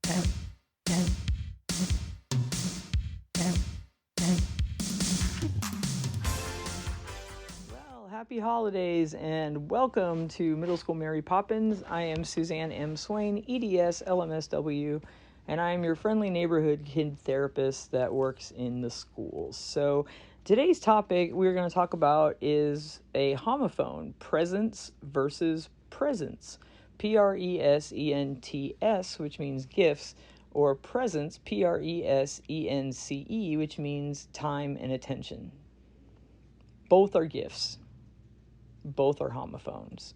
Well, happy holidays and welcome to Middle School Mary Poppins. I am Suzanne M. Swain, EDS, LMSW, and I am your friendly neighborhood kid therapist that works in the schools. So today's topic we're going to talk about is a homophone, presents versus presents. Presents, which means gifts, or presence, Presence, which means time and attention. Both are gifts. Both are homophones.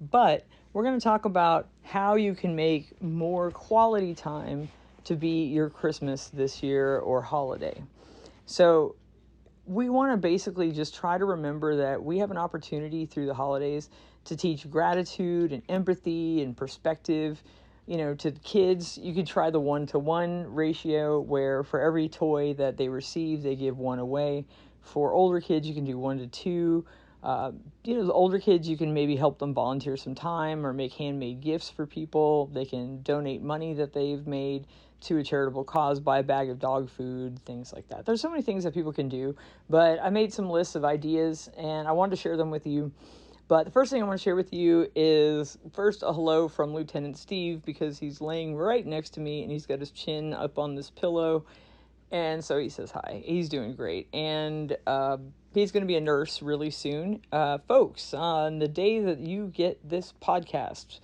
But we're going to talk about how you can make more quality time to be your Christmas this year or holiday. So we want to basically just try to remember that we have an opportunity through the holidays to teach gratitude and empathy and perspective. You know, to kids, you could try the 1-to-1 ratio where for every toy that they receive, they give one away. For older kids, you can do 1-to-2. The older kids, you can maybe help them volunteer some time or make handmade gifts for people. They can donate money that they've made to a charitable cause, buy a bag of dog food, things like that. There's so many things that people can do, but I made some lists of ideas and I wanted to share them with you. But the first thing I want to share with you is first a hello from Lieutenant Steve, because he's laying right next to me and he's got his chin up on this pillow. And so he says hi. He's doing great. And he's going to be a nurse really soon. Folks, on the day that you get this podcast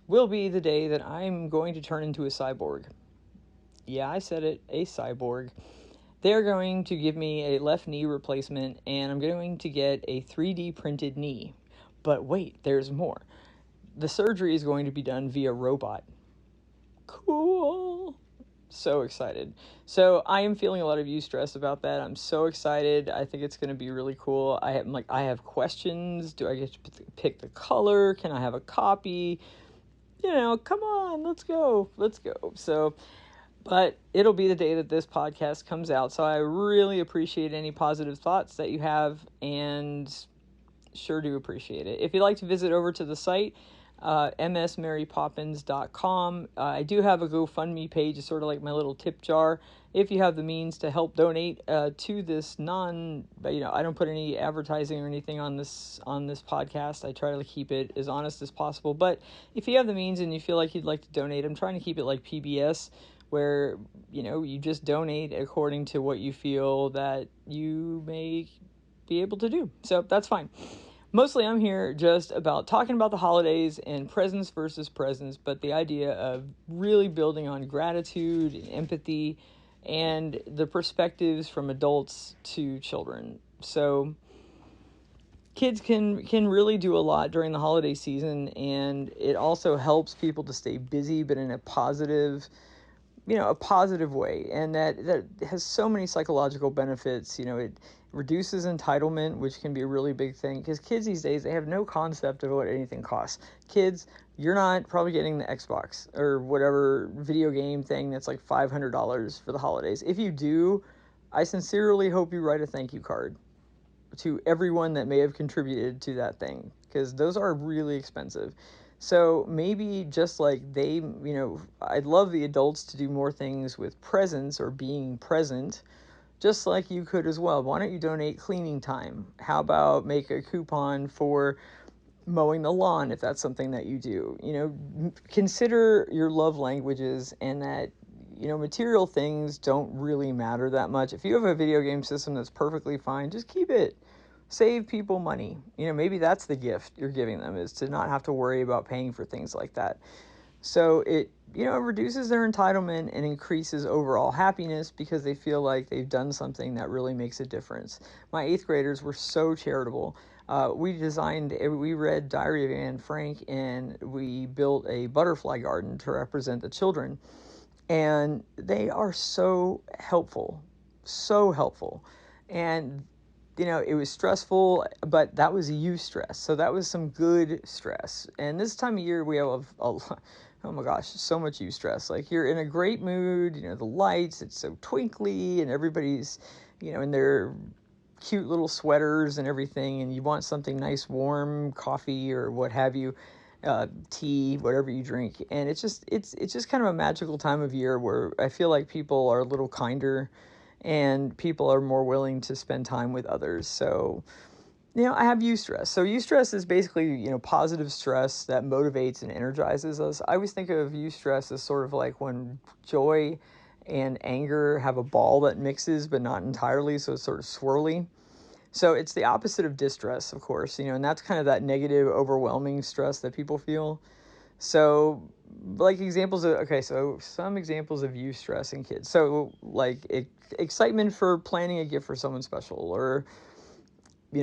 will be the day that I'm going to turn into a cyborg. Yeah, I said it, a cyborg. They're going to give me a left knee replacement, and I'm going to get a 3D printed knee. But wait, there's more. The surgery is going to be done via robot. Cool. So excited. So I am feeling a lot of eustress about that. I'm so excited. I think it's going to be really cool. I have questions. Do I get to pick the color? Can I have a copy? Come on, let's go. So, but it'll be the day that this podcast comes out. So I really appreciate any positive thoughts that you have, and sure do appreciate it. If you'd like to visit over to the site, msmarypoppins.com. I do have a GoFundMe page. It's sort of like my little tip jar. If you have the means to help donate to this I don't put any advertising or anything on this podcast. I try to keep it as honest as possible. But if you have the means and you feel like you'd like to donate, I'm trying to keep it like PBS, where, you just donate according to what you feel that you may be able to do. So that's fine. Mostly I'm here just about talking about the holidays and presents versus presents, but the idea of really building on gratitude and empathy and the perspectives from adults to children. So kids can really do a lot during the holiday season, and it also helps people to stay busy, but in a positive way. And that has so many psychological benefits. It reduces entitlement, which can be a really big thing, because kids these days, they have no concept of what anything costs. Kids, you're not probably getting the Xbox or whatever video game thing that's like $500 for the holidays. If you do, I sincerely hope you write a thank you card to everyone that may have contributed to that thing, because those are really expensive. So maybe just like I'd love the adults to do more things with presents or being present, just like you could as well. Why don't you donate cleaning time? How about make a coupon for mowing the lawn if that's something that you do? Consider your love languages, and that, material things don't really matter that much. If you have a video game system that's perfectly fine, just keep it. Save people money. Maybe that's the gift you're giving them, is to not have to worry about paying for things like that. So it reduces their entitlement and increases overall happiness, because they feel like they've done something that really makes a difference. My 8th graders were so charitable. We read Diary of Anne Frank, and we built a butterfly garden to represent the children. And they are so helpful. And it was stressful, but that was eustress. So that was some good stress. And this time of year, we have oh my gosh, so much eustress. Like, you're in a great mood, the lights, it's so twinkly, and everybody's, in their cute little sweaters and everything, and you want something nice, warm, coffee or what have you. tea, whatever you drink. And it's just kind of a magical time of year where I feel like people are a little kinder and people are more willing to spend time with others. So, I have eustress. So eustress is basically, positive stress that motivates and energizes us. I always think of eustress as sort of like when joy and anger have a ball that mixes, but not entirely, so it's sort of swirly. So it's the opposite of distress, of course, and that's kind of that negative, overwhelming stress that people feel. So, like so some examples of eustress in kids. So, like excitement for planning a gift for someone special, or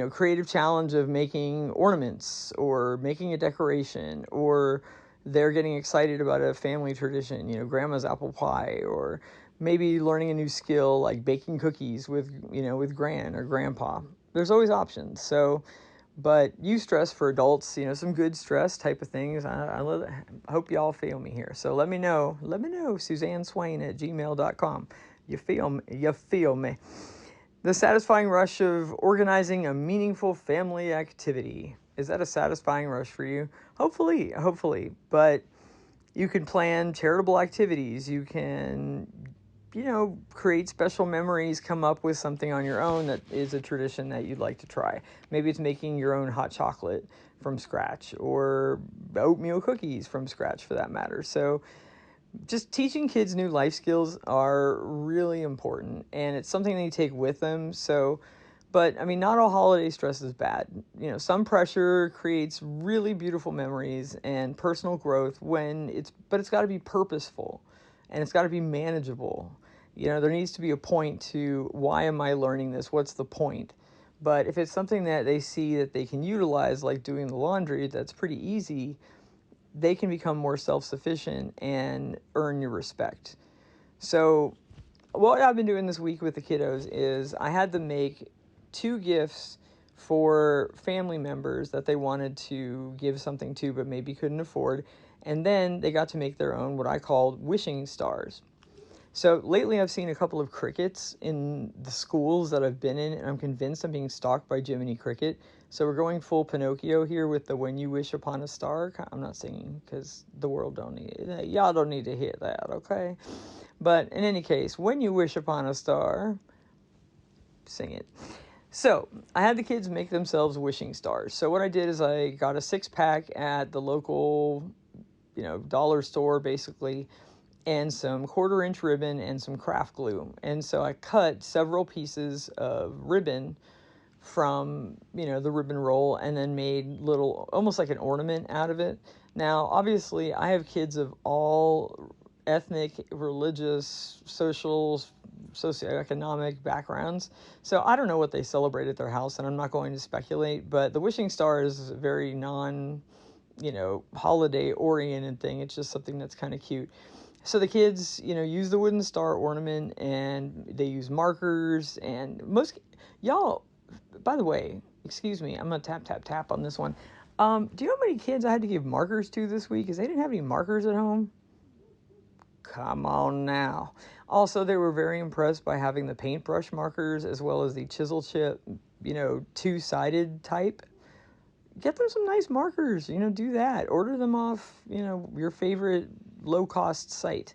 creative challenge of making ornaments or making a decoration, or they're getting excited about a family tradition, grandma's apple pie, or maybe learning a new skill like baking cookies with gran or grandpa. There's always options. So, but eustress for adults, some good stress type of things. I hope y'all feel me here. So let me know, Suzanne Swain at gmail.com. You feel me. The satisfying rush of organizing a meaningful family activity. Is that a satisfying rush for you? Hopefully. But you can plan charitable activities. You can, create special memories, come up with something on your own that is a tradition that you'd like to try. Maybe it's making your own hot chocolate from scratch, or oatmeal cookies from scratch for that matter. So just teaching kids new life skills are really important, and it's something they take with them. So, but I mean, not all holiday stress is bad. Some pressure creates really beautiful memories and personal growth but it's got to be purposeful, and it's got to be manageable. There needs to be a point to, why am I learning this? What's the point? But if it's something that they see that they can utilize, like doing the laundry, that's pretty easy, they can become more self-sufficient and earn your respect. So what I've been doing this week with the kiddos is I had them make 2 gifts for family members that they wanted to give something to but maybe couldn't afford. And then they got to make their own, what I called wishing stars. So lately I've seen a couple of crickets in the schools that I've been in, and I'm convinced I'm being stalked by Jiminy Cricket. So we're going full Pinocchio here with the "When You Wish Upon a Star." I'm not singing because the world don't need it. Y'all don't need to hear that, okay? But in any case, when you wish upon a star, sing it. So I had the kids make themselves wishing stars. So what I did is I got a 6-pack at the local, dollar store basically, and some 1/4-inch ribbon and some craft glue. And so I cut several pieces of ribbon from, the ribbon roll, and then made little, almost like an ornament out of it. Now, obviously, I have kids of all ethnic, religious, social, socioeconomic backgrounds. So I don't know what they celebrate at their house, and I'm not going to speculate, but the wishing star is a very holiday oriented thing. It's just something that's kind of cute. So the kids, use the wooden star ornament, and they use markers, and y'all, by the way, excuse me, I'm going to tap on this one. Do you know how many kids I had to give markers to this week? Because they didn't have any markers at home. Come on now. Also, they were very impressed by having the paintbrush markers as well as the chisel chip, 2-sided type. Get them some nice markers, do that. Order them off, your favorite low-cost site.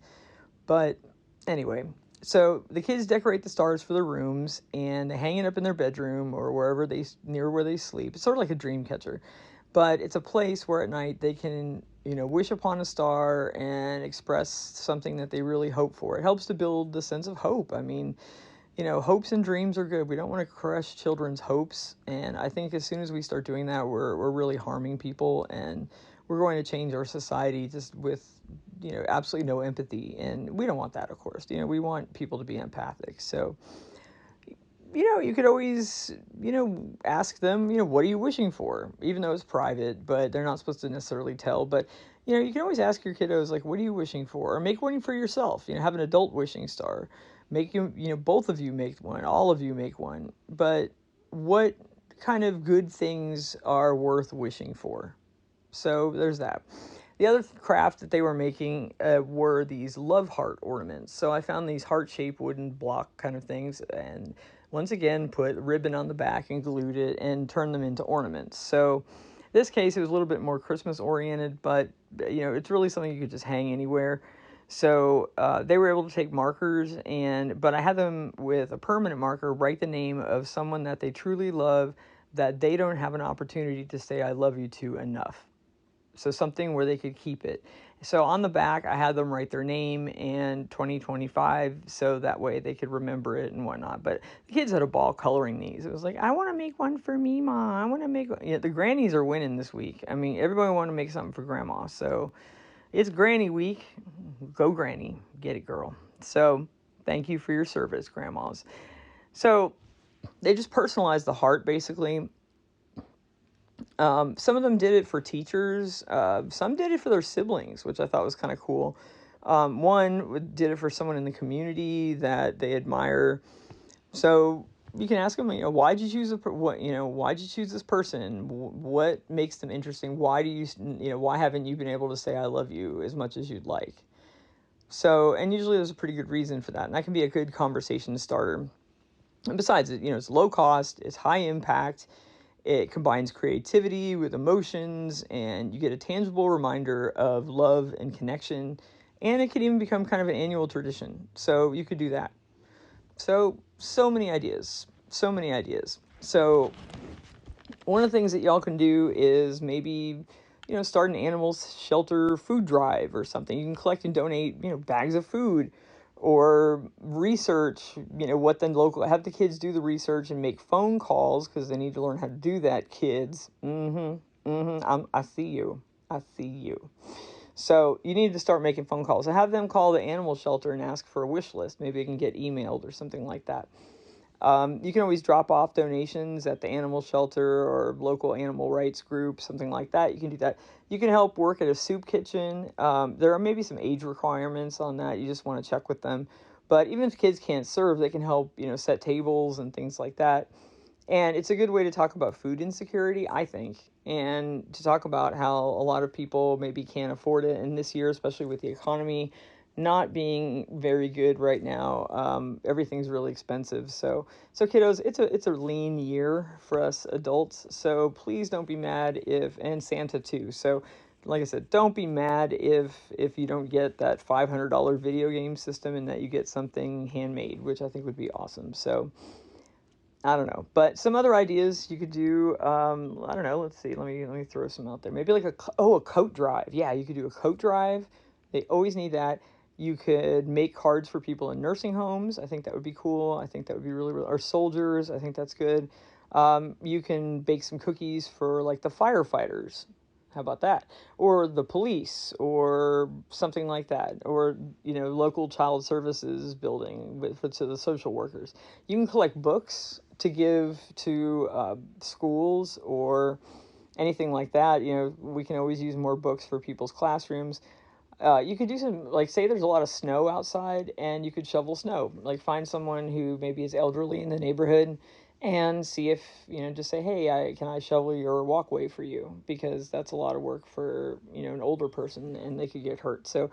But anyway, so the kids decorate the stars for their rooms, and they hang it up in their bedroom or near where they sleep. It's sort of like a dream catcher. But it's a place where at night they can, wish upon a star and express something that they really hope for. It helps to build the sense of hope. I mean, hopes and dreams are good. We don't want to crush children's hopes. And I think as soon as we start doing that, we're really harming people, and we're going to change our society just with, absolutely no empathy. And we don't want that, of course. We want people to be empathic. So, you could always, ask them, what are you wishing for? Even though it's private, but they're not supposed to necessarily tell. But, you can always ask your kiddos, like, what are you wishing for? Or make one for yourself. Have an adult wishing star. Make both of you make one, all of you make one. But what kind of good things are worth wishing for? So there's that. The other craft that they were making were these love heart ornaments. So I found these heart-shaped wooden block kind of things, and once again put ribbon on the back and glued it and turned them into ornaments. So This case, it was a little bit more Christmas oriented, but it's really something you could just hang anywhere. So they were able to take markers, but I had them with a permanent marker write the name of someone that they truly love that they don't have an opportunity to say I love you to enough. So something where they could keep it. So on the back, I had them write their name and 2025, so that way they could remember it and whatnot. But the kids had a ball coloring these. It was like, I want to make one for me, Mom. I want to make one. The grannies are winning this week. I mean, everybody wanted to make something for Grandma. So it's Granny Week. Go Granny. Get it, girl. So thank you for your service, Grandmas. So they just personalized the heart, basically. Some of them did it for teachers. Some did it for their siblings, which I thought was kind of cool. One did it for someone in the community that they admire. So you can ask them, why'd you choose why'd you choose this person? What makes them interesting? Why why haven't you been able to say I love you as much as you'd like? So, and usually there's a pretty good reason for that, and that can be a good conversation starter. And besides, it's low cost, it's high impact. It combines creativity with emotions, and you get a tangible reminder of love and connection, and it could even become kind of an annual tradition. So you could do that. So many ideas. So one of the things that y'all can do is maybe, start an animal shelter food drive or something. You can collect and donate, bags of food, or research, what then have the kids do the research and make phone calls, because they need to learn how to do that, kids. I see you. So you need to start making phone calls. So have them call the animal shelter and ask for a wish list. Maybe it can get emailed or something like that. You can always drop off donations at the animal shelter or local animal rights group, something like that. You can do that. You can help work at a soup kitchen. There are maybe some age requirements on that. You just want to check with them. But even if kids can't serve, they can help, set tables and things like that. And it's a good way to talk about food insecurity, I think, and to talk about how a lot of people maybe can't afford it. And this year, especially with the economy not being very good right now, everything's really expensive. So kiddos, it's a lean year for us adults. So please don't be mad and Santa too. So like I said, don't be mad if you don't get that $500 video game system and that you get something handmade, which I think would be awesome. So I don't know, but some other ideas you could do. I don't know. Let's see. Let me throw some out there. Maybe like a coat drive. Yeah, you could do a coat drive. They always need that. You could make cards for people in nursing homes. I think that would be cool. I think that would be really, really, or soldiers. I think that's good. You can bake some cookies for like the firefighters. How about that? Or the police, or something like that. Or, local child services building to the social workers. You can collect books to give to schools or anything like that. We can always use more books for people's classrooms. You could do some, like, say there's a lot of snow outside and you could shovel snow. Like, find someone who maybe is elderly in the neighborhood and see if, just say, hey, can I shovel your walkway for you? Because that's a lot of work for, an older person and they could get hurt. So,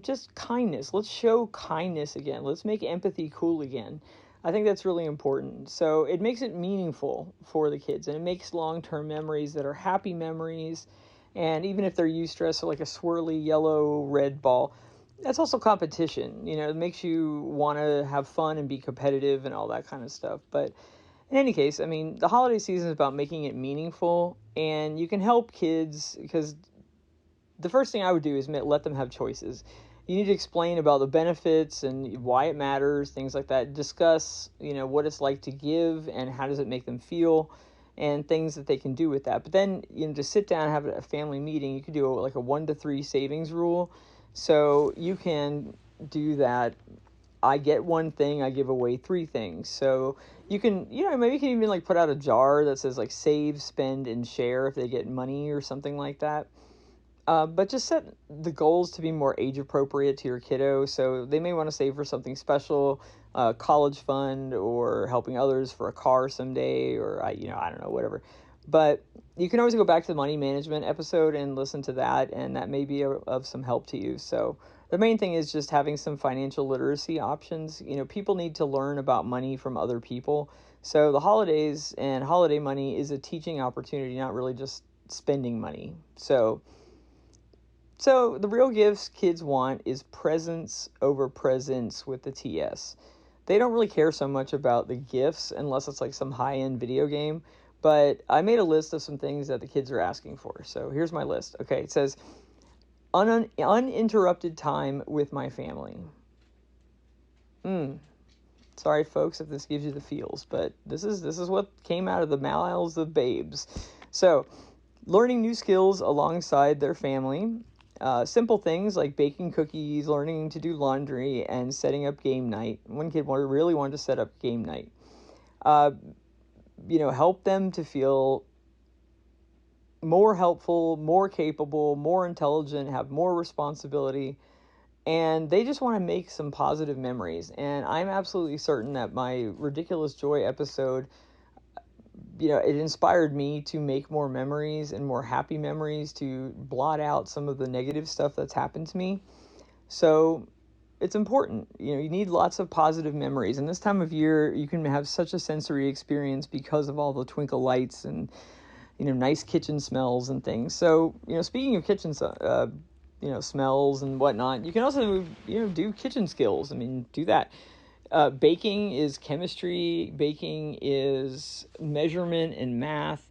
just kindness. Let's show kindness again. Let's make empathy cool again. I think that's really important. So it makes it meaningful for the kids, and it makes long-term memories that are happy memories. And even if they're eustress, so like a swirly yellow-red ball, that's also competition. It makes you want to have fun and be competitive and all that kind of stuff. But in any case, I mean, the holiday season is about making it meaningful, and you can help kids, because the first thing I would do is let them have choices. You need to explain about the benefits and why it matters, things like that. Discuss, what it's like to give and how does it make them feel, and things that they can do with that. But then, to sit down and have a family meeting, you could do like a 1 to 3 savings rule. So you can do that. I get one thing, I give away 3 things. So you can, maybe you can even like put out a jar that says like save, spend, and share if they get money or something like that. But just set the goals to be more age appropriate to your kiddo. So they may want to save for something special, college fund, or helping others for a car someday, or I don't know, whatever. But you can always go back to the money management episode and listen to that, and that may be of some help to you. So the main thing is just having some financial literacy options. People need to learn about money from other people. So the holidays and holiday money is a teaching opportunity, not really just spending money. So the real gifts kids want is presence over presence with the TS. They don't really care so much about the gifts unless it's like some high-end video game. But I made a list of some things that the kids are asking for. So here's my list. Okay, it says uninterrupted time with my family. Sorry, folks, if this gives you the feels, but this is what came out of the mouths of babes. So, learning new skills alongside their family. Simple things like baking cookies, learning to do laundry, and setting up game night. One kid really wanted to set up game night. Help them to feel more helpful, more capable, more intelligent, have more responsibility, and they just want to make some positive memories. And I'm absolutely certain that my Ridiculous Joy episode, it inspired me to make more memories and more happy memories, to blot out some of the negative stuff that's happened to me. So it's important. You need lots of positive memories. And this time of year, you can have such a sensory experience because of all the twinkle lights and, nice kitchen smells and things. So, speaking of kitchen, smells and whatnot, you can also, do kitchen skills. Do that. Baking is chemistry. Baking is measurement and math.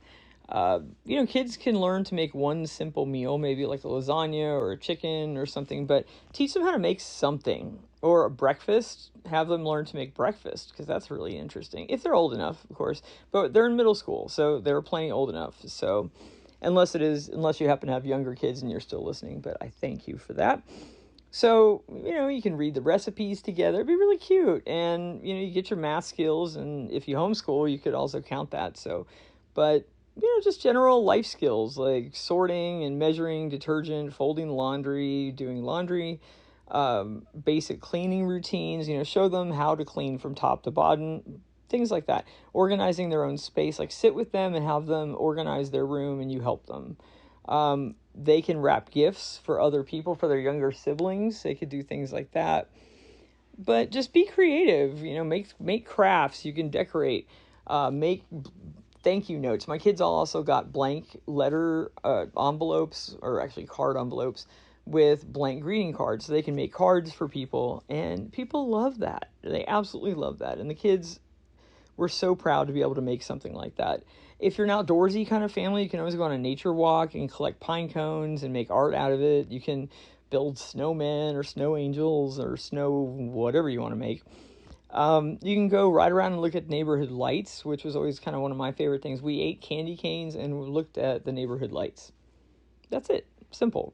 Kids can learn to make one simple meal, maybe like a lasagna or a chicken or something, but teach them how to make something. Or a breakfast, have them learn to make breakfast, because that's really interesting. If they're old enough, of course. But they're in middle school, so they're plenty old enough. So unless you happen to have younger kids and you're still listening, but I thank you for that. So, you can read the recipes together. It'd be really cute. And, you get your math skills, and if you homeschool, you could also count that. So, but, just general life skills like sorting and measuring detergent, folding laundry, doing laundry, basic cleaning routines, show them how to clean from top to bottom, things like that. Organizing their own space, like sit with them and have them organize their room and you help them. They can wrap gifts for other people, for their younger siblings. They could do things like that. But just be creative, make crafts. You can decorate, make thank you notes. My kids also got blank letter envelopes, or actually card envelopes, with blank greeting cards, so they can make cards for people, and people love that. They absolutely love that. And the kids were so proud to be able to make something like that. If you're an outdoorsy kind of family, you can always go on a nature walk and collect pine cones and make art out of it. You can build snowmen or snow angels or snow whatever you want to make. You can go ride around and look at neighborhood lights, which was always kind of one of my favorite things. We ate candy canes and looked at the neighborhood lights. That's it. Simple.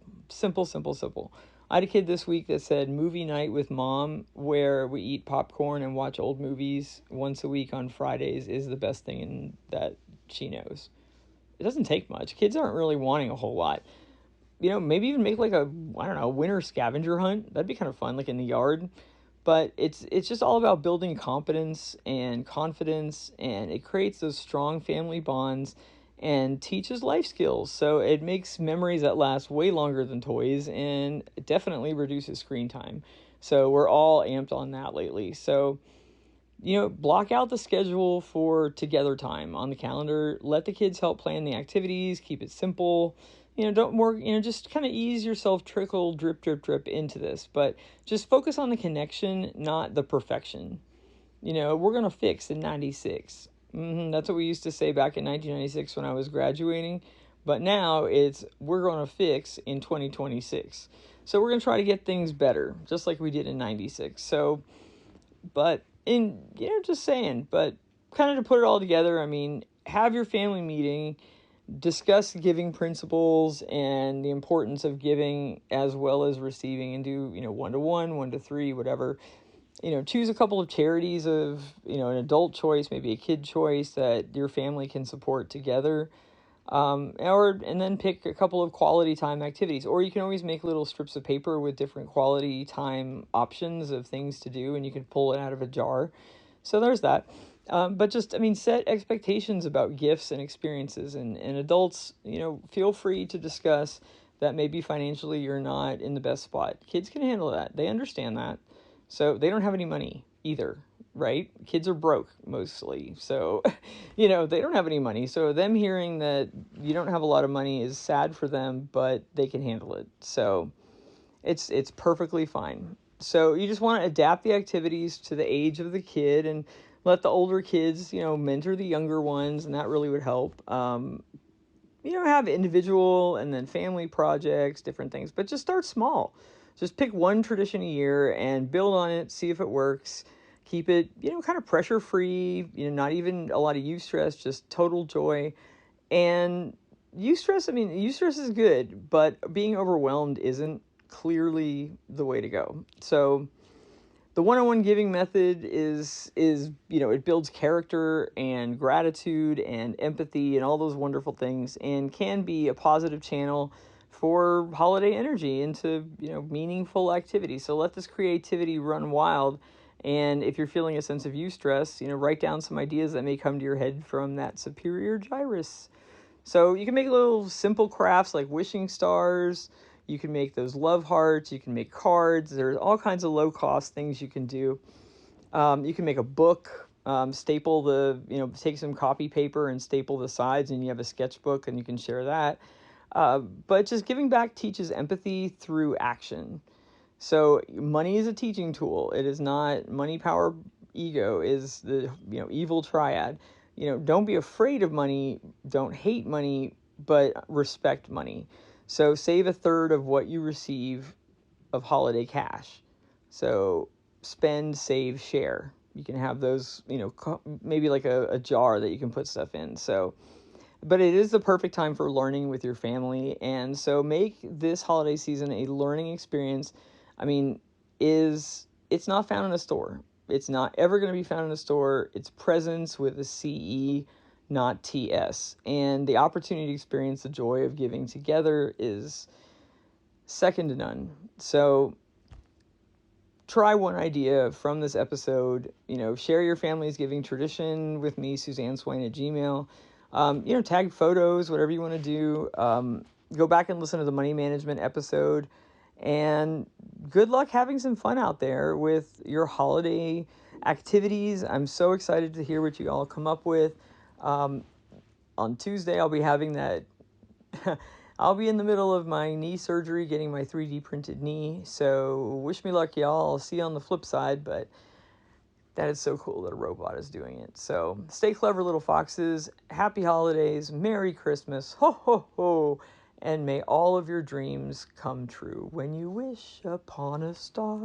I had a kid this week that said movie night with mom, where we eat popcorn and watch old movies once a week on Fridays, is the best thing that she knows. It doesn't take much. Kids aren't really wanting a whole lot. Maybe even make like a winter scavenger hunt. That'd be kind of fun, like in the yard. But it's just all about building competence and confidence, and it creates those strong family bonds and teaches life skills. So it makes memories that last way longer than toys, and it definitely reduces screen time. So we're all amped on that lately. So, block out the schedule for together time on the calendar. Let the kids help plan the activities. Keep it simple. Just kind of ease yourself, trickle, drip, drip, drip into this. But just focus on the connection, not the perfection. We're going to fix in 96. That's what we used to say back in 1996 when I was graduating. But now it's, we're going to fix in 2026. So we're going to try to get things better, just like we did in 96. So, but just saying, but kind of to put it all together, have your family meeting, discuss giving principles and the importance of giving as well as receiving, and do, 1-to-1, 1-to-3, whatever. Choose a couple of charities of, an adult choice, maybe a kid choice that your family can support together. And then pick a couple of quality time activities. Or you can always make little strips of paper with different quality time options of things to do, and you can pull it out of a jar. So there's that. But just, set expectations about gifts and experiences. And adults, feel free to discuss that maybe financially you're not in the best spot. Kids can handle that. They understand that. So they don't have any money either. right? Kids are broke mostly. So, they don't have any money. So them hearing that you don't have a lot of money is sad for them, but they can handle it. So it's perfectly fine. So you just want to adapt the activities to the age of the kid and let the older kids, mentor the younger ones, and that really would help. Have individual and then family projects, different things, but just start small. Just pick one tradition a year and build on it, see if it works. Keep it, kind of pressure free, not even a lot of eustress, just total joy. And eustress is good, but being overwhelmed isn't clearly the way to go. So the one-on-one giving method is it builds character and gratitude and empathy and all those wonderful things, and can be a positive channel for holiday energy into meaningful activities. So let this creativity run wild. And if you're feeling a sense of eustress, write down some ideas that may come to your head from that superior gyrus. So you can make little simple crafts like wishing stars. You can make those love hearts. You can make cards. There's all kinds of low-cost things you can do. You can make a book, take some copy paper and staple the sides, and you have a sketchbook, and you can share that. But just giving back teaches empathy through action. So money is a teaching tool. It is not money, power, ego is the evil triad. Don't be afraid of money, don't hate money, but respect money. So save a third of what you receive of holiday cash. So spend, save, share. You can have those, maybe like a jar that you can put stuff in. So, but it is the perfect time for learning with your family. And so make this holiday season a learning experience. It's not found in a store. It's not ever going to be found in a store. It's presence with a CE, not TS. And the opportunity to experience the joy of giving together is second to none. So try one idea from this episode. Share your family's giving tradition with me, Suzanne Swain at Gmail. Tag photos, whatever you want to do. Go back and listen to the money management episode. And good luck having some fun out there with your holiday activities. I'm so excited to hear what you all come up with. On Tuesday, I'll be having that. I'll be in the middle of my knee surgery, getting my 3D printed knee. So wish me luck, y'all. I'll see you on the flip side. But that is so cool that a robot is doing it. So stay clever, little foxes. Happy holidays. Merry Christmas. Ho, ho, ho. And may all of your dreams come true when you wish upon a star.